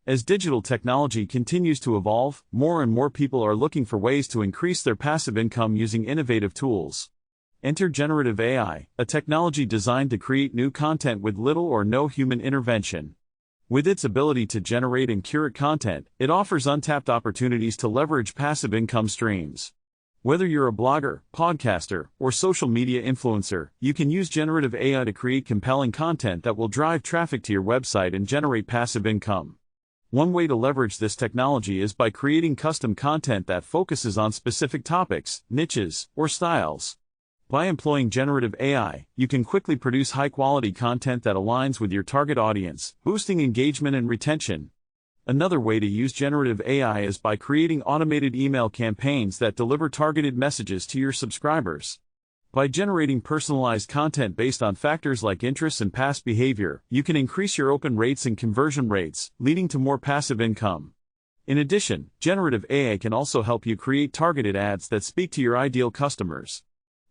As digital technology continues to evolve, more and more people are looking for ways to increase their passive income using innovative tools. Enter generative AI, a technology designed to create new content with little or no human intervention. With its ability to generate and curate content, it offers untapped opportunities to leverage passive income streams. Whether you're a blogger, podcaster, or social media influencer, you can use generative AI to create compelling content that will drive traffic to your website and generate passive income. One way to leverage this technology is by creating custom content that focuses on specific topics, niches, or styles. By employing generative AI, you can quickly produce high-quality content that aligns with your target audience, boosting engagement and retention. Another way to use generative AI is by creating automated email campaigns that deliver targeted messages to your subscribers. By generating personalized content based on factors like interests and past behavior, you can increase your open rates and conversion rates, leading to more passive income. In addition, generative AI can also help you create targeted ads that speak to your ideal customers.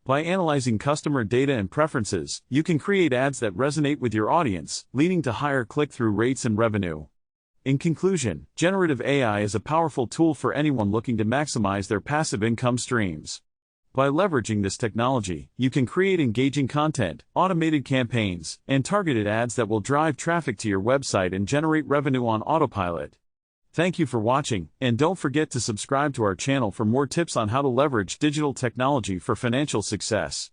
By analyzing customer data and preferences, you can create ads that resonate with your audience, leading to higher click-through rates and revenue. In conclusion, generative AI is a powerful tool for anyone looking to maximize their passive income streams. By leveraging this technology, you can create engaging content, automated campaigns, and targeted ads that will drive traffic to your website and generate revenue on autopilot. Thank you for watching, and don't forget to subscribe to our channel for more tips on how to leverage digital technology for financial success.